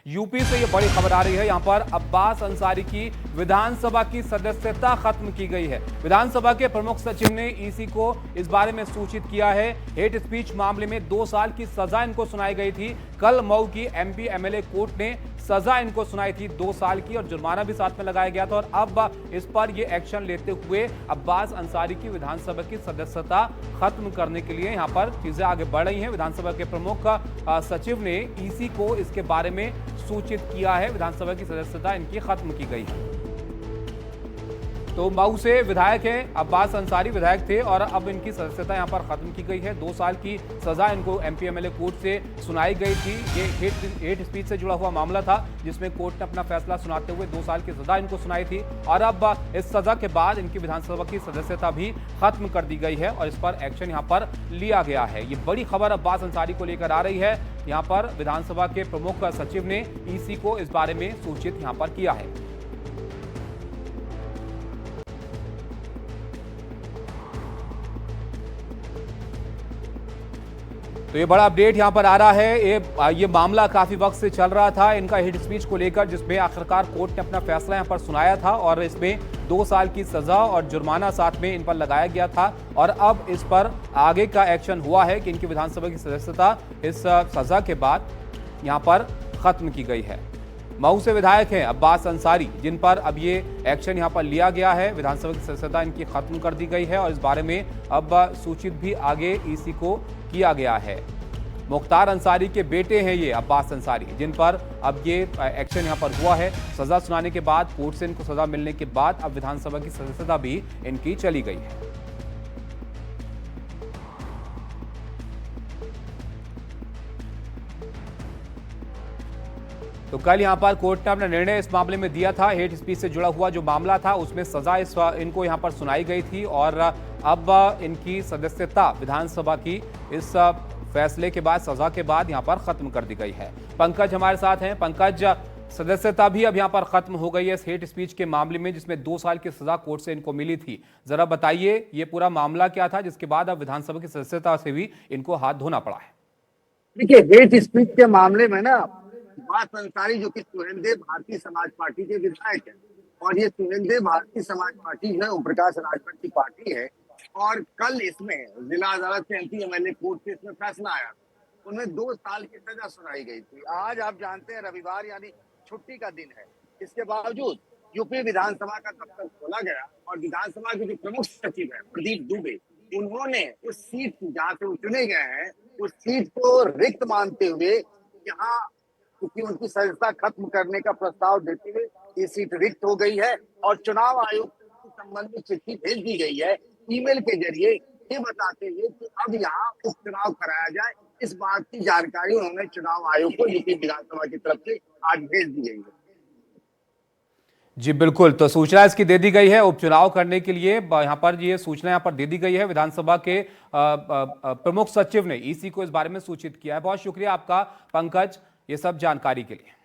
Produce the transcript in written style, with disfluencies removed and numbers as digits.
UP से ये बड़ी खबर आ रही है। यहां पर अब्बास अंसारी की विधानसभा की सदस्यता खत्म की गई है। विधानसभा के प्रमुख सचिव ने ईसी को इस बारे में सूचित किया है। हेट स्पीच मामले में 2 साल की सजा इनको सुनाई गई थी। कल मऊ की एमपी एमएलए कोर्ट ने सजा इनको सुनाई थी 2 साल की और जुर्माना भी साथ में लगाया गया था। और अब इस पर यह एक्शन लेते हुए अब्बास अंसारी की विधानसभा की सदस्यता खत्म करने के लिए यहां पर चीजें आगे बढ़ रही हैं। विधानसभा के प्रमुख सचिव ने ईसी को इसके बारे में सूचित किया है। विधानसभा की सदस्यता इनकी खत्म की गई है। तो मऊ से विधायक हैं अब्बास अंसारी, विधायक थे और अब इनकी सदस्यता यहां पर खत्म की गई है। 2 साल की सजा इनको एमपी एमएलए कोर्ट से सुनाई गई थी। ये हेट स्पीच से जुड़ा हुआ मामला था जिसमें कोर्ट ने अपना फैसला सुनाते हुए 2 साल की सजा इनको सुनाई थी। और अब इस सजा के बाद इनकी विधानसभा की सदस्यता भी खत्म कर दी गई है और इस पर एक्शन यहाँ पर लिया गया है। ये बड़ी खबर अब्बास अंसारी को लेकर आ रही है। यहाँ पर विधानसभा के प्रमुख सचिव ने ईसी को इस बारे में सूचित यहाँ पर किया है। तो ये बड़ा अपडेट यहां पर आ रहा है। ये मामला काफी वक्त से चल रहा था इनका हेट स्पीच को लेकर, जिसमें आखिरकार कोर्ट ने अपना फैसला यहां पर सुनाया था और इसमें 2 साल की सजा और जुर्माना साथ में इन पर लगाया गया था। और अब इस पर आगे का एक्शन हुआ है कि इनकी विधानसभा की सदस्यता इस सजा के बाद यहां पर खत्म की गई है। मऊ से विधायक हैं अब्बास अंसारी, जिन पर अब ये एक्शन यहां पर लिया गया है। विधानसभा की सदस्यता इनकी खत्म कर दी गई है और इस बारे में अब सूचित भी आगे ईसी को किया गया है। मुख्तार अंसारी के बेटे हैं ये अब्बास अंसारी, जिन पर अब ये एक्शन यहां पर हुआ है। सजा सुनाने के बाद, कोर्ट से इनको सजा मिलने के बाद अब विधानसभा की सदस्यता भी इनकी चली गई है। तो कल यहां पर कोर्ट ने अपना निर्णय इस मामले में दिया था। हेट स्पीच से जुड़ा हुआ जो मामला था उसमें सजा इनको यहां पर सुनाई गई थी और अब इनकी सदस्यता विधानसभा की इस फैसले के बाद, सजा के बाद यहां पर खत्म कर दी गई है। पंकज हमारे साथ हैं। पंकज, सदस्यता भी अब यहां पर खत्म हो गई है इस हेट स्पीच के मामले में, जिसमें 2 साल की सजा कोर्ट से इनको मिली थी। जरा बताइए ये पूरा मामला क्या था जिसके बाद अब विधानसभा की सदस्यता से भी इनको हाथ धोना पड़ा है। देखिए, हेट स्पीच के मामले में ना अब्बास अंसारी जो कि सुहेलदेव भारतीय समाज पार्टी के विधायक है और ये सुहेलदेव भारतीय समाज पार्टी जो है ओम प्रकाश राजभर की पार्टी है। और कल इसमें जिला अदालत से एमपी एमएलए कोर्ट से इसमें फैसला आया, उनमें 2 साल की सजा सुनाई गई थी। आज आप जानते हैं रविवार यानी छुट्टी का दिन है, इसके बावजूद यूपी विधानसभा का दफ्तर खोला गया और विधानसभा के जो प्रमुख सचिव है प्रदीप दुबे, उन्होंने उस सीट जहाँ से वो चुने गए हैं उस सीट को रिक्त मानते हुए यहाँ क्योंकि उनकी सदस्यता खत्म करने का प्रस्ताव देते हुए ये सीट रिक्त हो गई है और चुनाव आयोग के संबंध में चिट्ठी भेज दी गई है ईमेल के जरिए, ये बताते हुए कि अब यहाँ उपचुनाव कराया जाए। इस बात की जानकारी उन्होंने चुनाव आयोग को यूपी विधानसभा की तरफ से आज भेज दी गई है। जी बिल्कुल, तो सूचना इसकी दे दी गई है उपचुनाव करने के लिए। यहाँ पर ये सूचना यहाँ पर दे दी गई है। विधानसभा के प्रमुख सचिव ने ईसी को इस बारे में सूचित किया है। बहुत शुक्रिया आपका पंकज, ये सब जानकारी के लिए।